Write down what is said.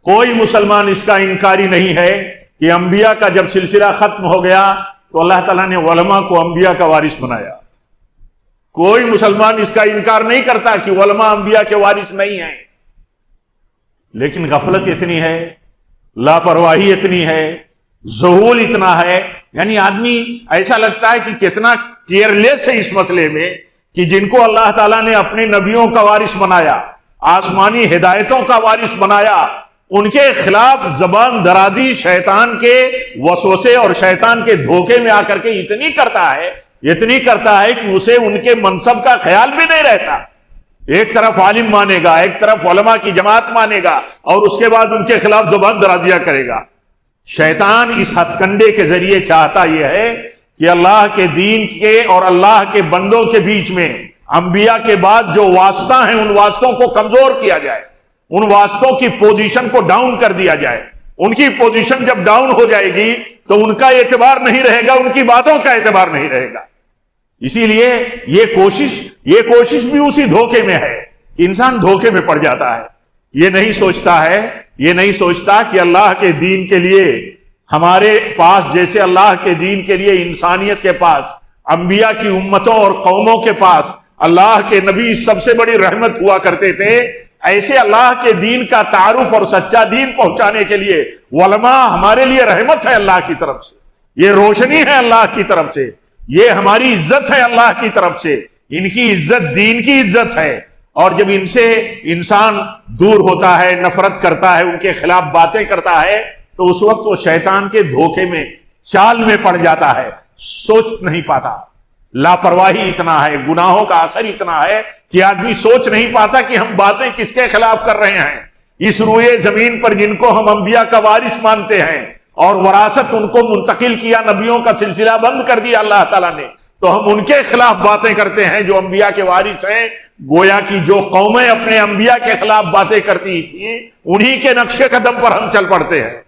کوئی مسلمان اس کا انکاری نہیں ہے کہ انبیاء کا جب سلسلہ ختم ہو گیا تو اللہ تعالیٰ نے علماء کو انبیاء کا وارث بنایا۔ کوئی مسلمان اس کا انکار نہیں کرتا کہ علماء انبیاء کے وارث نہیں ہیں، لیکن غفلت اتنی ہے، لاپرواہی اتنی ہے، ذہول اتنا ہے، یعنی آدمی ایسا لگتا ہے کہ کتنا کیئرلیس ہے اس مسئلے میں کہ جن کو اللہ تعالیٰ نے اپنے نبیوں کا وارث بنایا، آسمانی ہدایتوں کا وارث بنایا، ان کے خلاف زبان درازی شیطان کے وسوسے اور شیطان کے دھوکے میں آ کر کے اتنی کرتا ہے کہ اسے ان کے منصب کا خیال بھی نہیں رہتا۔ ایک طرف عالم مانے گا، ایک طرف علماء کی جماعت مانے گا، اور اس کے بعد ان کے خلاف زبان درازیاں کرے گا۔ شیطان اس ہتھ کنڈے کے ذریعے چاہتا یہ ہے کہ اللہ کے دین کے اور اللہ کے بندوں کے بیچ میں انبیاء کے بعد جو واسطہ ہیں ان واسطوں کو کمزور کیا جائے، ان واسطوں کی پوزیشن کو ڈاؤن کر دیا جائے۔ ان کی پوزیشن جب ڈاؤن ہو جائے گی تو ان کا اعتبار نہیں رہے گا، ان کی باتوں کا اعتبار نہیں رہے گا۔ اسی لیے یہ کوشش بھی اسی دھوکے میں ہے کہ انسان دھوکے میں پڑ جاتا ہے، یہ نہیں سوچتا کہ اللہ کے دین کے لیے ہمارے پاس، جیسے اللہ کے دین کے لیے انسانیت کے پاس، انبیاء کی امتوں اور قوموں کے پاس اللہ کے نبی سب سے بڑی رحمت ہوا کرتے تھے، ایسے اللہ کے دین کا تعارف اور سچا دین پہنچانے کے لیے علماء ہمارے لیے رحمت ہے اللہ کی طرف سے، یہ روشنی ہے اللہ کی طرف سے، یہ ہماری عزت ہے اللہ کی طرف سے۔ ان کی عزت دین کی عزت ہے، اور جب ان سے انسان دور ہوتا ہے، نفرت کرتا ہے، ان کے خلاف باتیں کرتا ہے، تو اس وقت وہ شیطان کے دھوکے میں، چال میں پڑ جاتا ہے، سوچ نہیں پاتا۔ لاپرواہی اتنا ہے، گناہوں کا اثر اتنا ہے کہ آدمی سوچ نہیں پاتا کہ ہم باتیں کس کے خلاف کر رہے ہیں۔ اس روئے زمین پر جن کو ہم انبیاء کا وارث مانتے ہیں اور وراثت ان کو منتقل کیا، نبیوں کا سلسلہ بند کر دیا اللہ تعالیٰ نے، تو ہم ان کے خلاف باتیں کرتے ہیں جو انبیاء کے وارث ہیں۔ گویا کی جو قومیں اپنے انبیاء کے خلاف باتیں کرتی تھیں، انہی کے نقش قدم پر ہم چل پڑتے ہیں۔